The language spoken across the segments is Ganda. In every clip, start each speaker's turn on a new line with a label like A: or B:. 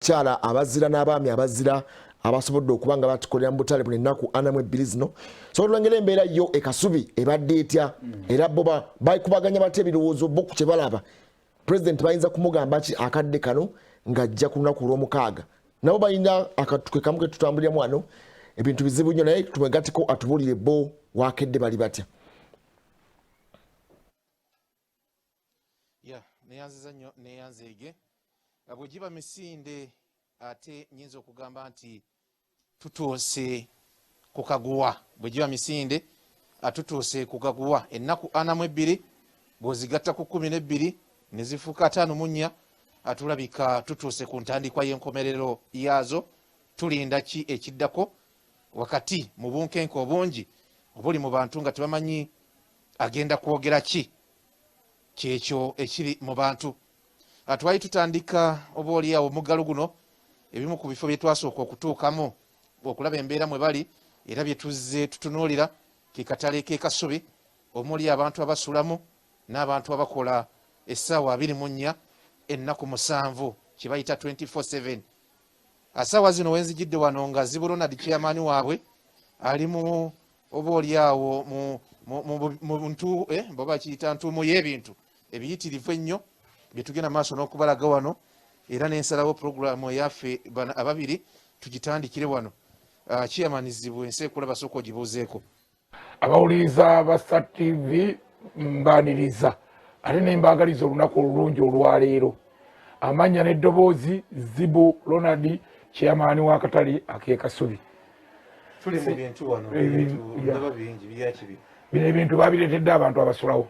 A: abakyala abazira n'abaami abazira abasobodde okubanga batukolera mu butale buli ennaku 42 zino so olwengera embeera yo ekasubi ebadde etya era bo bakubaganya bate ebirowoozo bo ku kye balaba president bayinza kumugamba ki akadde kano ng'ajja ku lunaku olw'omukaaga nabo balina akatuke kamu ke tutambuliramu wano ebintu bizibu nnyo naye tumwegatiko atubuulire bo waakedde bali batya.
B: Neyanziza nnyo neyanzeege bwe giba misinde ate nyinza okugamba nti tutuuse ku kaguwa bwe giba misinde tutuuse ku kaguwa ennaku 42 bw'ozigatta ku 12 ne zifuuka 5 tulabika tutuuse ku ntandikwa y'enkomerero yaazo tulinda ki ekiddako wakati mu bunkenke obungi obuli mu bantu nga tebamanyi agenda kwogera ki kyekyo ekiri mu bantu twali tutandika oba oliawo omuggalo guno ebimu ku bifo bye twasooka okutuukamu okulaba embeera mwe bali era bye tuzze tutunuulira ke katale k'ekasubi omuli abantu abasulamu n'abantu abakola essaawa 24 ennaku 7 kye bayita 24/7 assaawa zino wenzijidde wano nga Zibu Ronald chairman waabwe ali mu oba oliawo mu ntu baba kiyita ntuumu y'ebintu ebiyitirivu ennyo bye tugenda maaso n'okubalaga wano era n'ensalawo puroguramu eyaffe ababiri tugitandikire wano chairman Zibu ensi ekulaba basooka ogibuuzeeko.
C: Abawuliriza ba Star TV mbaniriza ate ne mbaagaliza olunaku olulungi olwaleero amanya n'eddoboozi Zibu Ronald chairman w'akatale ak'ekasubi.
B: Tuli mu bintu wano ndaba bingi byakibi
C: bino ebintu babireetedde abantu abasulawo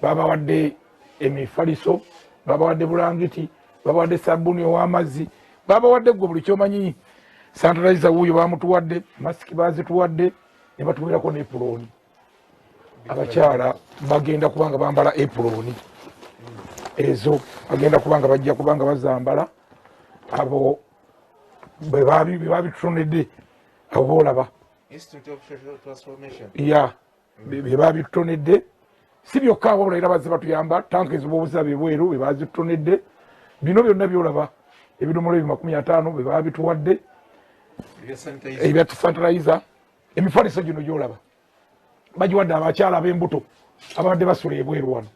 C: babawadde emifaliso babawadde bulangiti babawadde sabbuuni ow'amazzi babawadde gwe buli kyomanyi sanitaliza wuuyo bamutuwadde masiki bazituwadde ne batuweerako n'epulooni abakyala bagenda kubanga bambala epulooni ezo bagenda kubanga bajja kubanga bazambala abo bwe babitutonedde abo boolaba bye babitutonedde si byokka wabula era bazze batuyamba tanka ez'obubuza bebweru bwe bazitutonedde bino byonna byolaba ebidomola ebyo 50 bwe babituwadde ebya sanitaliza emifaliso gino gyolaba bagiwadde abakyala ab'embuto abadde basula ebweru wano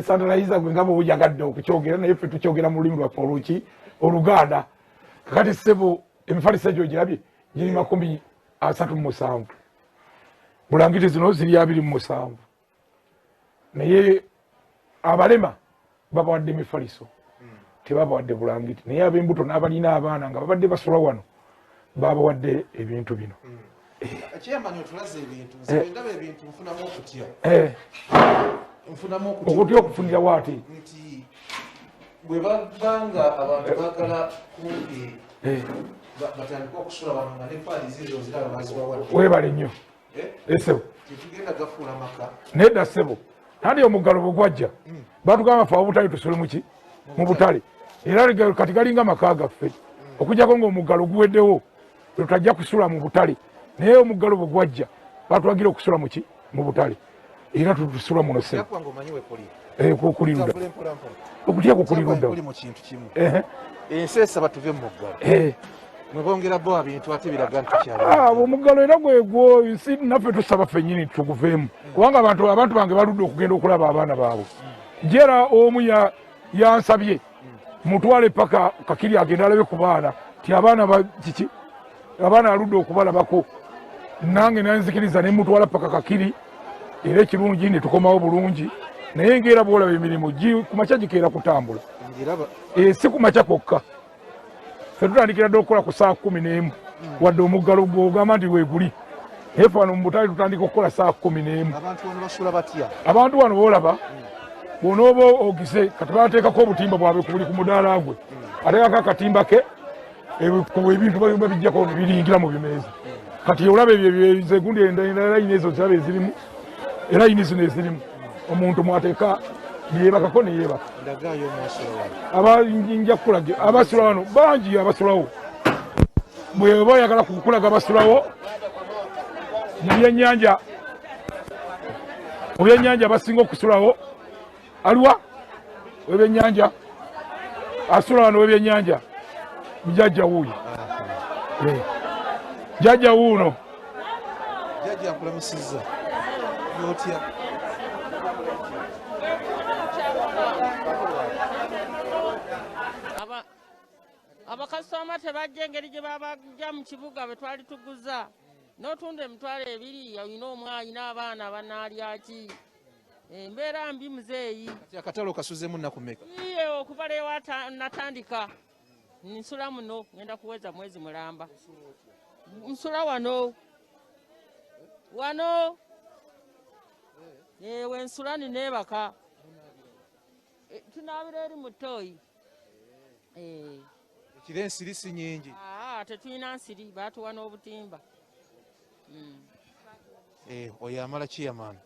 C: sanitaliza gwe nga bwebujagadde okukyogera naye ffe tukyogera mu lulimi lwaffe oluki Oluganda kakati ssebo emifaliso egyo girabye giri 37 bulangiti zino ziri 27 naye abalema babawadde emifaliso tebabawadde bulangiti naye ab'embuto n'abalina abaana nga babadde basula wano babawadde ebintu bino. Okutya okufunira waati
B: bwe babanga abantu bagala kumpi batandika okusula wano nga nefaali zizo ziraba bazibawadde
C: webale nnyo esebo
B: tetugenda gafuula maka
C: nedda ssebo nandi omuggalo bwe gwajja batugamba fe abutale tusule muki mu butale era kati galinga maka gaffe okujjako ng'omuggalo guweddewo tutajja kusula mu butale naye omuggalo bwe gwajja batulagira okusula muki mu butale era tutusula muno ssebo kuliruda okutyako kuliruda
B: ensi esaba tuve mu muggalo mwebongera bo abintu ate biraga nti kyalo
C: omuggalo era gwegwo nsi naffe tusaba ffennyini tuguveemu kubanga abantu bange baludde okugenda okulaba abaana baabwe jera omu yansabye mutwale paka kakiri agenda alabe ku baana ti abaana kiki abaana aludde okubalabako nange nanzikiriza ne mutwala paka kakiri era ekirungi ne tukomawo bulungi naye ngera bwolaba emirimu kumakya gikeera kutambula si kumakya kwokka ffe tutandikira dde okukola ku saa 11 wadde omuggalo gwogamba nti weeguli naye fe wano mu butale tutandika okukola saa 11 abantu wano boolaba bw'onooba ogise kati bateekako obutimba bwabwe buli ku mudaala gwe ateekako akatimba ke ebintu babijjako nebiringira mu bimeeza kati olaba ebyezegundi erayini ezo ziraba ezirimu erayini zino ezirimu omuntu mwateeka yeebakako neyeebaka abanjja kukulaga abasula wano bangi abasulawo bweba oyagala kukulaga abasulawo mu byennyanja abasinga okusulawo aliwa w'ebyennyanja asula wano w'ebyennyanja jjajja wuuyo jjajja wuuno
B: jjajja akulamusizza yotya
D: abakasitoma tebajja engeri gye babajja mu kibuga bwe twali tuguza n'otunda emitwalo 2 olina omwana n'abaana banaalyaki embeera mbi muzeeyi
B: akatale okasuzemu nnaku mmeka
D: iye okuva leewa natandika nsula muno ngenda kuweza mwezi mulamba nsula wano wensula nineebaka tunaabira eri mu ttooyi
B: ekiro ensiri si nyingi
D: tetulina nsiri baatuwa n'obutimba
B: oyo amala kiyamaani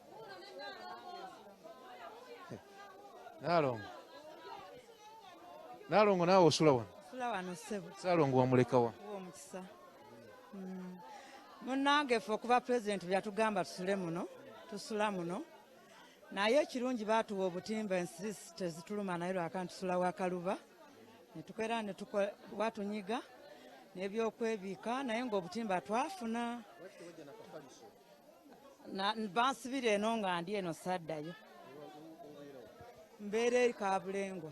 B: Nalongo naawe osula wano Saalongo wamulekawa
E: omukisa munnange ffe okuba pulezidenti byatugamba tusula muno naye ekirungi baatuwa obutimba ensiri tezituluma naye lwaka ntusula wakaluba netukwera watunyiga n'ebyokwebiika naye ng'obutimba twafuna bansibira eno nga ndi eno saddayo mbeera eri Kabulengwa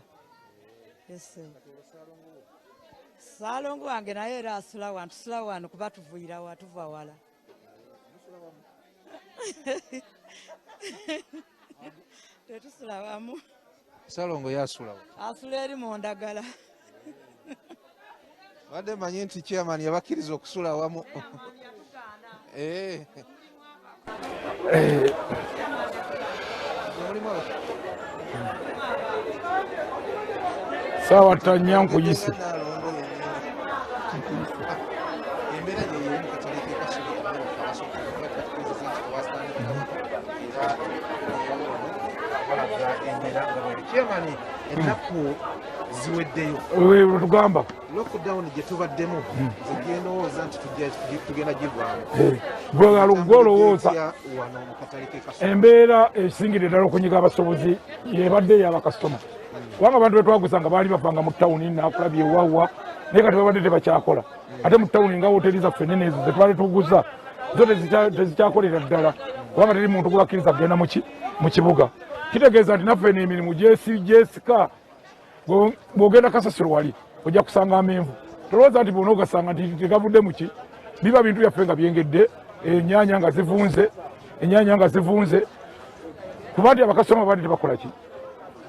E: Saalongo wange naye era asula wano tusula wano kuba tuvuira watuva wala tetusula wamu
B: Saalongo yasula
E: asula eri mu ndagala
B: badde manyi nti chairman yabakkiriza okusula wamu
C: sawa tanya nkuyise
B: ennaku ziweddeyo
C: tugamba
B: lockdown gye tubaddemu zigendowooza nti tugenda givaamu
C: gwolowooza
B: wano mu katale k'ekasubi
C: embeera esingire ddala okunyiga abasobozi yebadde ey'abakasitoma kubanga abantu betwagusanga baali bavanga mu tawuni nakulabye ewawa naye kati babadde tebakyakola ate mu tawuni nga hoteri zaffe nene ezo zetwali tuguza zo tezikyakolera ddala kubanga teri muntu gubakkiriza kugenda mu kibuga kitegeeza nti naffe n'emirimu gyesika bw'ogenda Kasasiro wali ojja kusanga amenvu tolowooza nti bona ogasanga nti tegavudde muki biba bintu byaffe nga byengedde ennyanya nga zivunze kuba nti abakasitoma baadde tebakola ki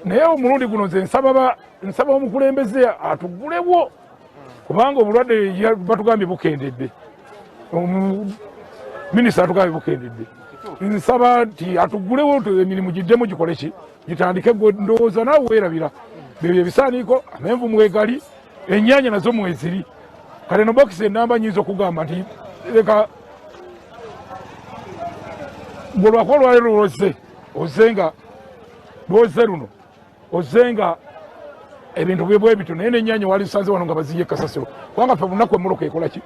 C: naye omulundi guno nze nsaba omukulembeze atugulewo kubanga obulwadde batugambye bukendedde minisita atugambye bukendedde nsaba nti atugulewo emirimu giddemu gikole ki gitandike ndowooza naawe weerabira bebyo ebisaaniiko amenvu mwegali ennyanya nazo mweziri kale no bokisi enamba nyinza okugamba nti leka bwolwako olwaleero lwoze luno ozenga ebintu bwe bityo naye n'ennyanya wali nsanze wano nga baziye Kasasiro kubanga ffe lunaku emmoloka ekola ki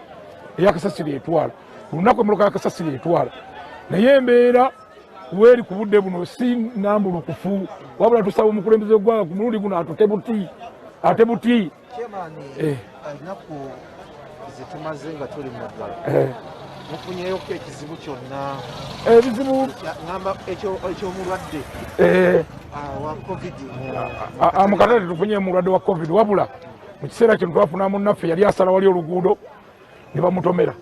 C: eyakasasiro etwala lunaku emmoloka yakasasiro etwala naye embeera weeri ku budde buno si nambulukufu wabula tusaba omukulembeze gwanga ku mulundi guno ate buti
B: ennaku zetumaze nga tuli mu muggalo mufunyeyoko ekizibu kyonna
C: ebizibu
B: ngamba ekyomulwadde wa covid
C: mukatale tetufunye mulwadde wa covid wabula mu kiseera kino twafuna munnaffe yali asala wali oluguudo ne bamutomera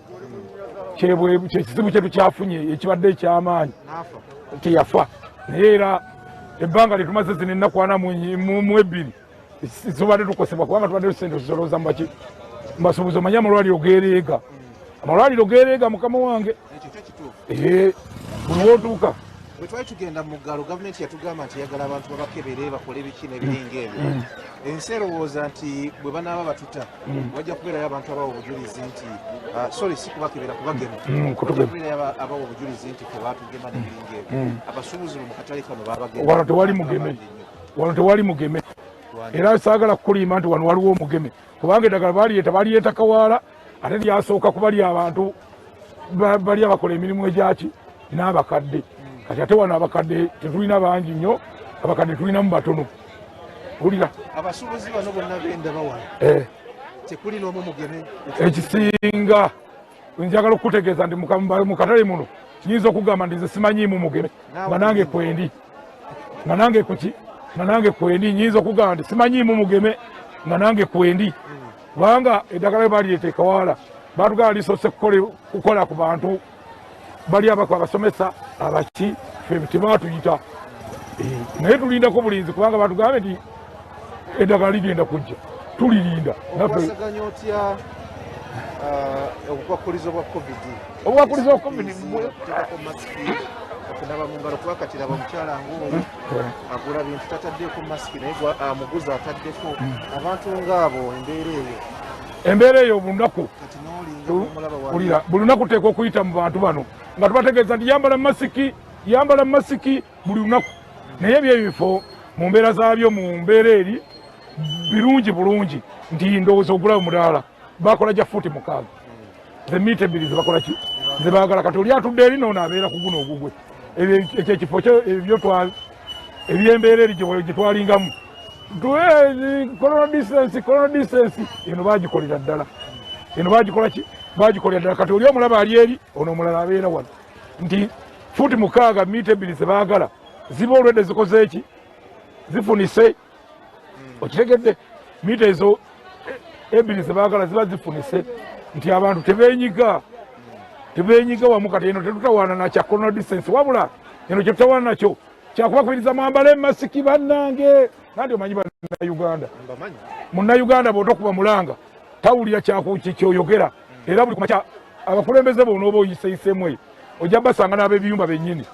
C: kyekizibu kyetu kyafunye ekibadde ekyamaanyi teyafa naye era ebbanga lyetumaze zino ennaku 42 zibadde tukosebwa kubanga tubadde tusente tuzolooza mubaki mbasuubuzi omanye amalwaliro gereega mukama wange buli wootuuka
B: bwe twali tugenda mu muggalo gavumenti yatugamba nti yagala abantu babakebere bakole ebiki n'ebiringa ebyo ensi erowooza nti bwe banaaba batuta wajja kubeerayo abantu abawa obujulizi nti sorry si kubakebera kubagemera abawa obujulizi nti fe baatugema n'ebiringa ebyo abasuubuzi mu katale kano babagema
C: wano tewali mugeme era saagala kukulimba nti wano waliwo omugeme kubanga eddagala baliyeta kawaala ate lyasooka kubali abantu bali abakola emirimu egyaki n'abakadde kati ate wano abakadde tetulina bangi nnyo abakadde tulinamu batono ulira
B: abasuubuzi bano bonna benda bawa tekuli n'omu mugeme
C: ekisinga njagala okutegeeza nti mu katale muno nyinza okugamba nti nze simanyiimu mugeme nga nange kwendi nga nange kwendi nyinza okugamba nti simanyiimu mugeme nga nange kwendi kubanga eddagala balireeta ekawala batugala lisoose kukola ku bantu bali abasomesa abaki fe tebatuyita naye tulindako bulinzi kubanga batugambe nti eddagala ligenda kujja tulirinda
B: okwasaganya otya obukwakulizo bwa covid okunaba mu ngalo kuba kati laba omukyala ng'oyo agula bintu tataddeko masiki naye amuguzi ataddeko abantu ng'abo
C: embeera eyo olunaku ulira buli lunaku teeka okuyita mu bantu bano nga tubategeeza nti yambala masiki buli lunaku naye ebyebifo mu mbeera zaabyo mu mbeera eri birungi bulungi nti ndowooza ogulawo mudaala bakola gya fuuti 6 ze miita 2 zebakola ki zebaagala kati oli atudde eri noono abeera ku guno ogugwe ekyo ekifo ebyembeera eri gye twalingamu corona distance eno bagikolera ddala bagikolera ddala kati oli omulaba ali eri ono omulala abeera wano nti fuuti 6 miita 2 zebaagala ziba olwedde zikoze eki zifunise okitegedde miita ezo 2 zebaagala ziba zifunise nti abantu tebenyiga wamu kati eno tetutawaana nakya corona distance wabula eno kyetutawaana nakyo kyakubakubiriza mwambale emasiki bannange nandi omanyi munnayuganda bw'otokuba mulanga tawulira kyoyogera era buli kumakya abakulembeze bona oba oyiseyiseemu eyo ojja basanga n'ab'ebiyumba bennyini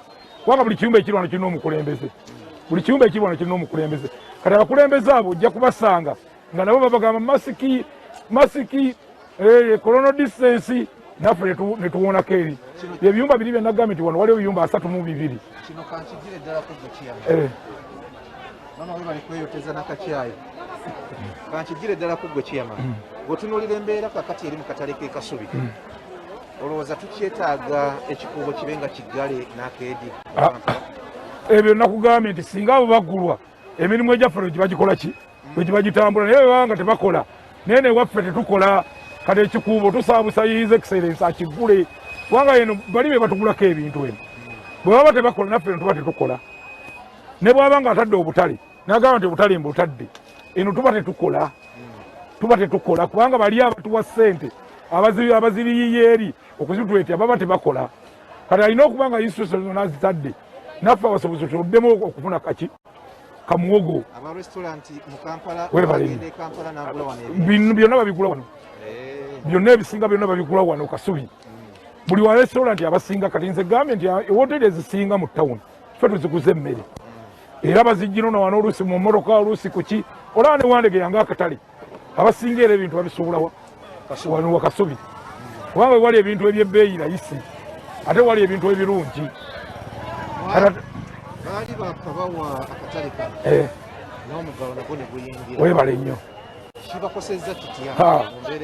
C: kubanga buli kiyumba ekiri wano kirina omukulembeze kati abakulembeze abo ojja kubasanga nga nabo babagamba masiki corona distance naffe netuwonako eri ebiyumba 2 byenagambye nti wano waliwo ebiyumba 32
B: kino kankigire ddala kugukiyama mama we bali kweyoteza nakakyayi kankigire ddala kuggwe kiyama bwetunuulira embeera kakati eri mu katale k'e Kasubi olowooza tukyetaaga ekikuubo kibe nga kiggale n'akeedi
C: ebyo nakugambye nti singa abo baggulwa emirimu egyaffe lwe gibagikola ki lwe gibagitambula naye bwebanga tebakola naye newaffe tetukola kati ekikuubo tusaabusa His Excellency akiggule kubanga eno bali be batugulako ebintu eno bwe baba tebakola naffe eno tuba tetukola ne bwaba nga atadde obutale nagamba nti obutale mbutadde eno tuba tetukola kubanga bali abatuwa ssente abaziriyiye eri okuzituleetera baba tebakola kati alina okuba nga institution zonna zitadde naffe abasobozi tuddemu okufuna kaki kamuwogo byonna babigula wano byonna ebisinga byonna babigula wano Kasubi buli wa restaurant abasinga kati nze gambye nti woteri ezisinga mu ttawuni ffe tuziguza emmere era bazijjino na wano oluusi mu mmotoka oluusi kuki olaba ne wandegeyanga akatale abasinga era ebintu babisuubulawa wano wa Kasubi kubanga wali ebintu ebyebbeeyi layisi ate wali ebintu ebirungi
B: baali bakabawa akatale kano n'omugalo nagwo ne guyingira
C: webale nnyo
B: kibakosezza kitya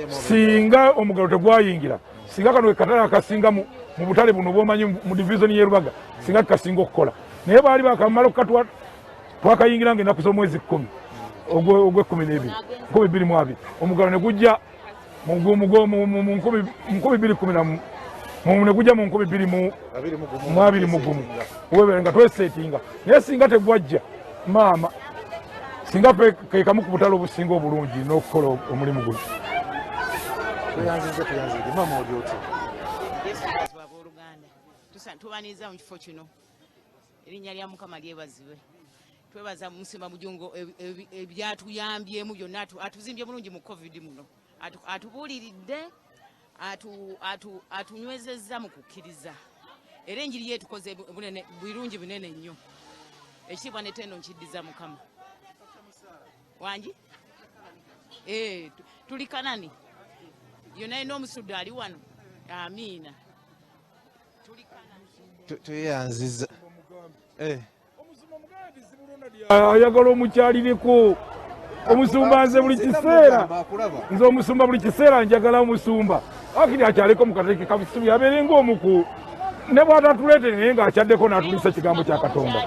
C: singa omugalo tegwayingira singa kano katale akasinga mu butale buno bwomanyi mu division y'e Rubaga singa kasinga okukola naye baali bakamala okukatwa twakayingira ng'ennaku z'omwezi 10 ogw'e12 omugalo ne gujja mu 2010 ne gujja mu 2021 webere nga twesetinga naye singa tegwajja maama singa ke kamu ku butale obusinga obulungi n'okukola omulimu guno
F: tubaniza mu kifo kino erinnya lya Mukama lyebazibwe twebaza Musimba Mujungo ebyatuyambyemu byonna atuzimbye bulungi mu covid muno atubuuliridde atunywezezza mu kukkiriza era enjiri yetukoze birungi binene nnyo ekitiibwa netendo nkiddiza Mukama wangi tuli Kanani yonna ina omusudde ali wano amiina
B: tweyanziza
C: ayagala omukyalireko omusumba nze buli kiseera nze omusumba buli kiseera njagala omusumba akiri akyaleko mukateke Kasubi abeere ng'omuku ne bw'atatuleete naye ng'akyaddeko n'atulisa ekigambo kya Katonda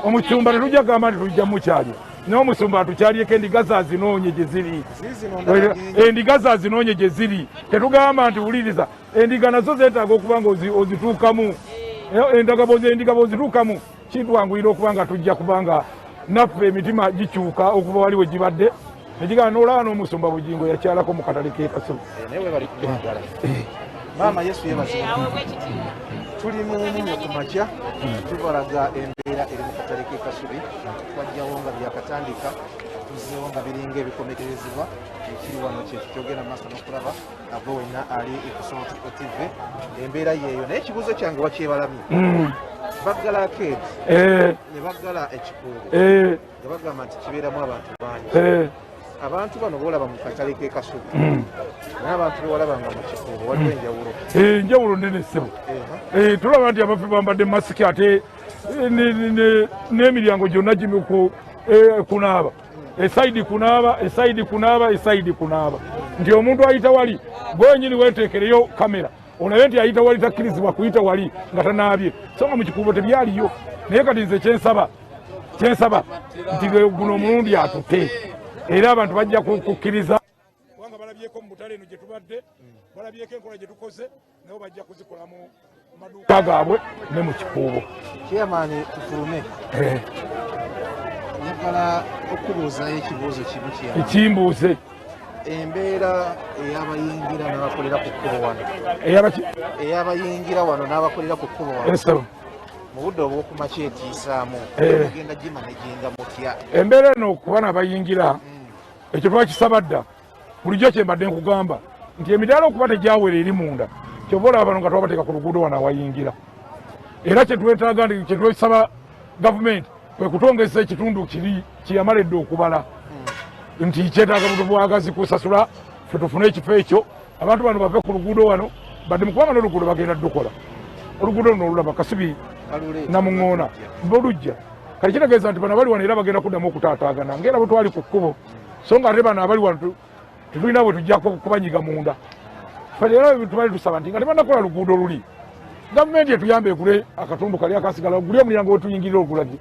C: omusumba tetujja gamba nti tujja mukyalya n'omusumba atukyalieko endiga zazinoonye gye ziri endiga zazinoonye gye ziri tetugamba nti wuliriza endiga nazo zeetaaga okuba nga ozituukamu endiga bwozituukamu kitwanguyira okuba nga tujja kuba nga naffe emitima gikyuka okuva wali we gibadde negigaa noolaba n'omusumba bugingo yakyalako mu katale k'ekasubi
B: maama yesu yebazibwa tuli mu munyo ku makya tubalaga embeera eri mu katale k'ekasubi twajjawo nga byakatandika tuzzeewo nga biringa ebikomekerezebwa ekiri wano kyekyo kyogenda mu maaso n'okulaba abo wenna ali ekusooti tv embeera yeeyo naye ekibuuzo kyange wakyebalamye baggala akedi ne baggala ekikuubo nga bagamba nti kibeeramu abantu bangi abantu bano boolaba mu katale k'ekasubi n'abantu bewalabanga mu kikuubo waliwo enjawulo
C: enjawulo nene ssebo tulaba nti abafi bambadde masiki ate n'emiryango gyonna gimiku kunaaba esaidi kunaaba nti omuntu ayita wali gwenyini weteekereyo kamera olabe nti ayita wali takkirizibwa kuyita wali nga tanaabye so nga mu kikuubo tebyaliyo naye kati nze kyensaba nti guno omulundi atutte era abantu bajja kukkiriza kubanga balabyeko mu butale eno gye tubadde balabyeko enkola gye tukoze nabo bajja kuzikola mu maduuka gaabwe ne mu kikuubo
B: kyamaani tufulume njagala okubuuzayo ekibuuzo kimu kyama
C: ekimbuuze
B: embeera ey'abayingira n'abakolera ku kkubo wano ey'abayingira wano n'abakolera ku kkubo wano mu budde obw'okumakya etiisaamu ogenda gimaneginga mutya
C: embeera eno okuba n'abayingira ekyo twakisaba dda bulijjo kyembadde nkugamba nti emidaala okuba tegyawera eri munda kyova olaba bano nga twabateeka ku luguudo wano awayingira era kyetwetaaga nti kyetwesaba gavumenti kwe kutongeza ekitundu kiri kiyamaledde okubala nti kyetaaga buto bwagazi kusasula fe tufune ekifo ekyo abantu bano bave ku luguudo wano badde mukubanga n'oluguudo bagenda ddukola oluguudo luno olulaba kasubi namuŋŋoona olujja kati kitegeeza nti bano abali wano era bagenda kuddamu okutaataagana ngaera bwe twali ku kkubo so nga ate bano abali wano tetulina bwe tujja kubanyiga munda era tubali tusaba nti nga tebanakola luguudo luli gavumenti etuyambe egule akatundu kali akasigala guli omulyango wetuyingirira ogulagi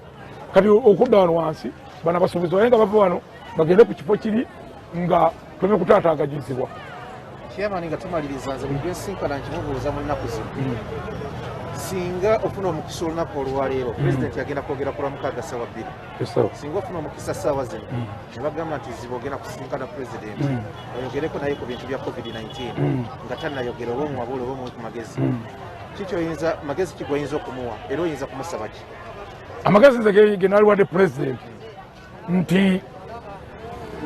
C: kati okudda wano wansi bano abasuubizi waye nga bava wano bagende ku kifo kiri nga tube kutaataaganyizibwa
B: kyamaani nga tumaliriza nze buli lwensinkana nkimubuuza mu nnaku zino singa ofuna omukisa olunaku olwaleero pulezidenti agenda kwogera ku lwamukaaga ssaawa 2 singa ofuna omukisa ssaawa zino ne bagamba nti ziba ogenda kusinkana pulezidenti oyogereko naye ku bintu bya covid-19 nga tannayogera oba omuwabula oba omuwe ku magezi kikyoyinza magezi kigwayinza okumuwa era oyinza kumusaba ki
C: amagezi nze ge naliwadde pulezidenti nti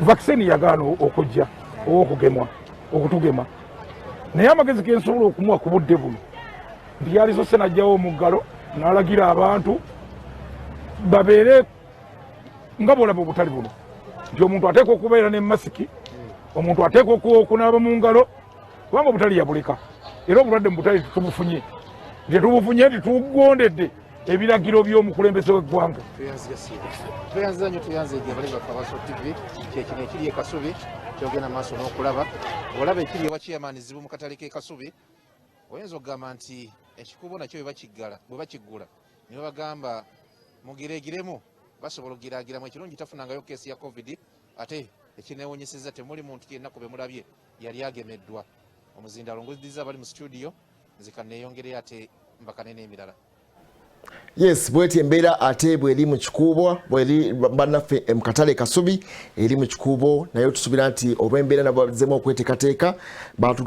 C: vakisini yagaana okujja oba okutugema naye amagezi gensobola okumuwa ku budde buno nti yalizo se najjawo omuggalo n'alagira abantu babeere nga bwolaba obutali buno nti omuntu ateekwa okubeera ne masiki omuntu ateekwa okunaaba mu ngalo kubanga obutali yabuleka era obulwadde mu butali tubufunye nti tugondedde ebiragiro by'omukulembeze w'eggwanga
B: tweyanziza nnyo tuyanzeege abali baffe Abaso TV kyekino ekiri e Kasubi kyogenda maaso n'okulaba olaba ekiri ewa chairman zibu mu katale k'e Kasubi oyinza okugamba nti ekikuubo nakyo bwe bakiggula ne bagamba mugiregiremu basobola okugiragiramu ekirungi tafunangayo keesi ya covid ate ekineewonyeseza temuli muntu yenna ku be mulabye yali agemeddwa omuzindalo nguzidiza abali mu studio nzika neeyongereyo ate mbakane n'emirala
A: yes bweti embeera ate bweri mu kikuubo bweri bannaffe mu katale Kasubi eri mu kikuubo naye tusubira nti olw'embeera nabo bazzemu okweteekateeka